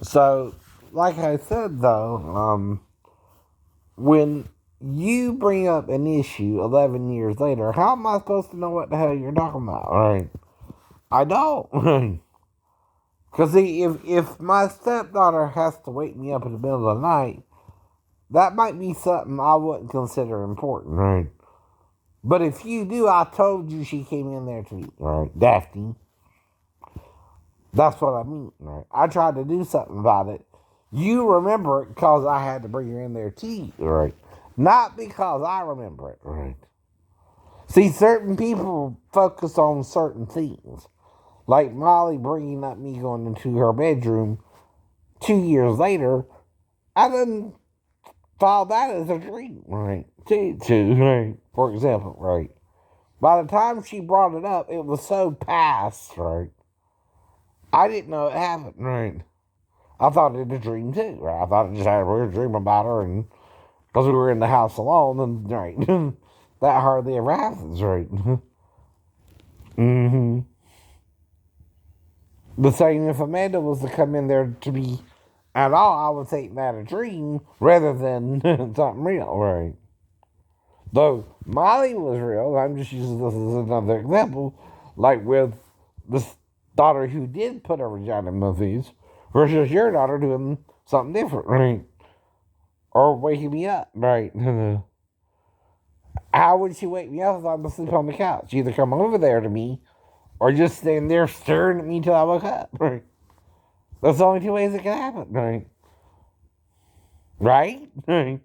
So, like I said, though, when you bring up an issue 11 years later, how am I supposed to know what the hell you're talking about? Right? I don't. Because if my stepdaughter has to wake me up in the middle of the night, that might be something I wouldn't consider important, right? But if you do, I told you she came in there to eat, right? Daphne. That's what I mean, right? I tried to do something about it. You remember it because I had to bring her in there to eat, right? Not because I remember it, right? See, certain people focus on certain things. Like Molly bringing up me going into her bedroom 2 years later, I didn't file that as a dream, right? Right? For example, right? By the time she brought it up, it was so past, right? I didn't know it happened, right? I thought it was a dream too, right? I thought I just had a weird dream about her, and because we were in the house alone, and right, that hardly ever happens, right? Mm-hmm. The same if Amanda was to come in there to be at all, I would take that a dream rather than something real, right? Though Molly was real, I'm just using this as another example, like with this daughter who did put her vagina in movies versus your daughter doing something different, right? Or waking me up, right? How would she wake me up if I'm asleep on the couch? Either come over there to me or just stand there staring at me till I wake up, right? That's the only two ways it can happen, right? Right? Right.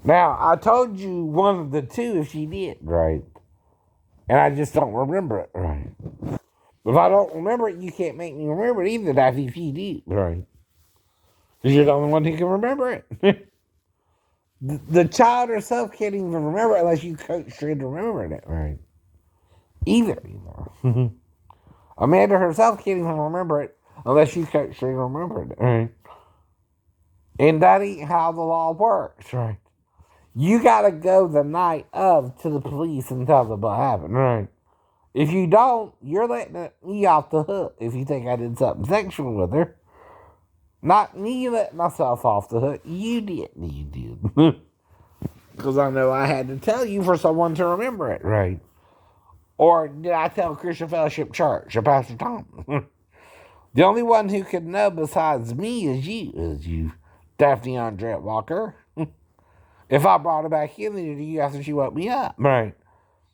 Now, I told you one of the two if she did, right? And I just don't remember it, right? If I don't remember it, you can't make me remember it either, that's if you did, right? Because you're the only one who can remember it. The child herself can't even remember it unless you coach her into remembering it, right? Either. Amanda herself can't even remember it unless you coach her into remembering it, right? And that ain't how the law works, right? You gotta go the night of to the police and tell them what happened, right? If you don't, you're letting me off the hook if you think I did something sexual with her. Not me letting myself off the hook. You did. You did. Because I know I had to tell you for someone to remember it, right? Or did I tell Christian Fellowship Church or Pastor Tom? The only one who could know besides me is you, Daphne Andrea Walker. If I brought her back in to you after she woke me up, right?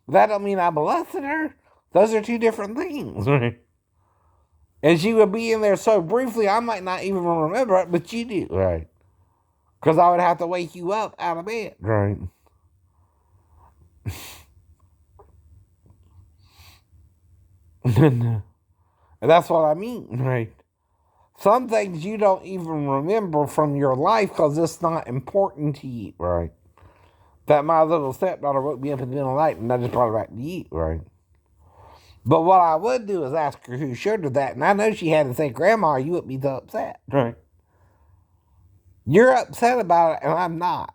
That don't mean I molested her. Those are two different things, right? And she would be in there so briefly, I might not even remember it, but you do, right? Because I would have to wake you up out of bed, right? And that's what I mean, right? Some things you don't even remember from your life because it's not important to you, right? That my little stepdaughter woke me up in the middle of the night and I just brought her back to you, right? But what I would do is ask her who showed her that, and I know she had to say, Grandma, you would be so upset, right? You're upset about it, and I'm not.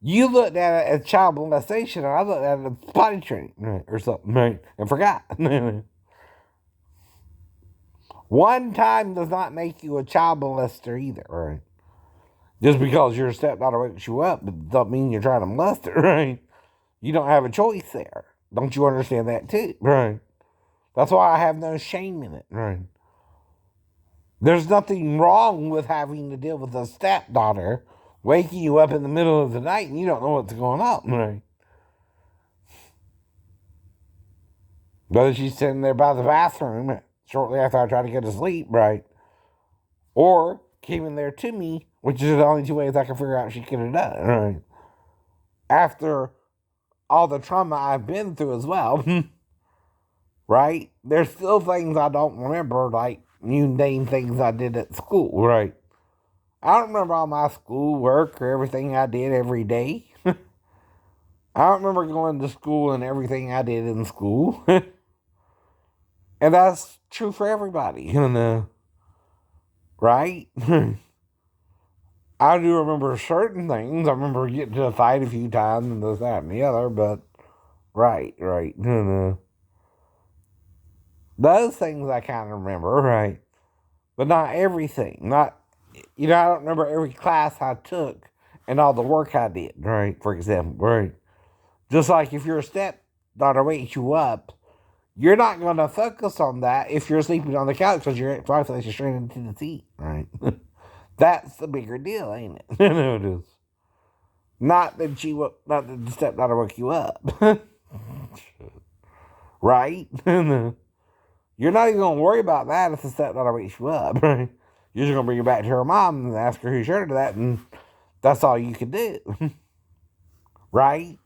You looked at it as child molestation, and I looked at it as potty training, right, or something, right, and forgot. One time does not make you a child molester either, right? Just because your stepdaughter wakes you up, it doesn't mean you're trying to molest her, right? You don't have a choice there. Don't you understand that too, right? That's why I have no shame in it, right? There's nothing wrong with having to deal with a stepdaughter waking you up in the middle of the night and you don't know what's going on, right? Whether she's sitting there by the bathroom shortly after I try to get to sleep, right? Or came in there to me, which is the only two ways I can figure out she could have done it, right? After all the trauma I've been through as well, right? There's still things I don't remember, like mundane things I did at school, right? I don't remember all my school work or everything I did every day. I don't remember going to school and everything I did in school. And that's true for everybody, right? I do remember certain things. I remember getting to a fight a few times and this, that, and the other, but right. Those things I kind of remember, right? but not everything. Not, I don't remember every class I took and all the work I did, right? For example, right? Just like if your stepdaughter wakes you up, you're not going to focus on that if you're sleeping on the couch because your wife likes you straight into the seat, right? That's the bigger deal, ain't it? It is. Not that the stepdaughter woke you up, right? You're not even going to worry about that if the stepdaughter wakes you up, right? You're just going to bring her back to her mom and ask her who shared that, and that's all you can do, right?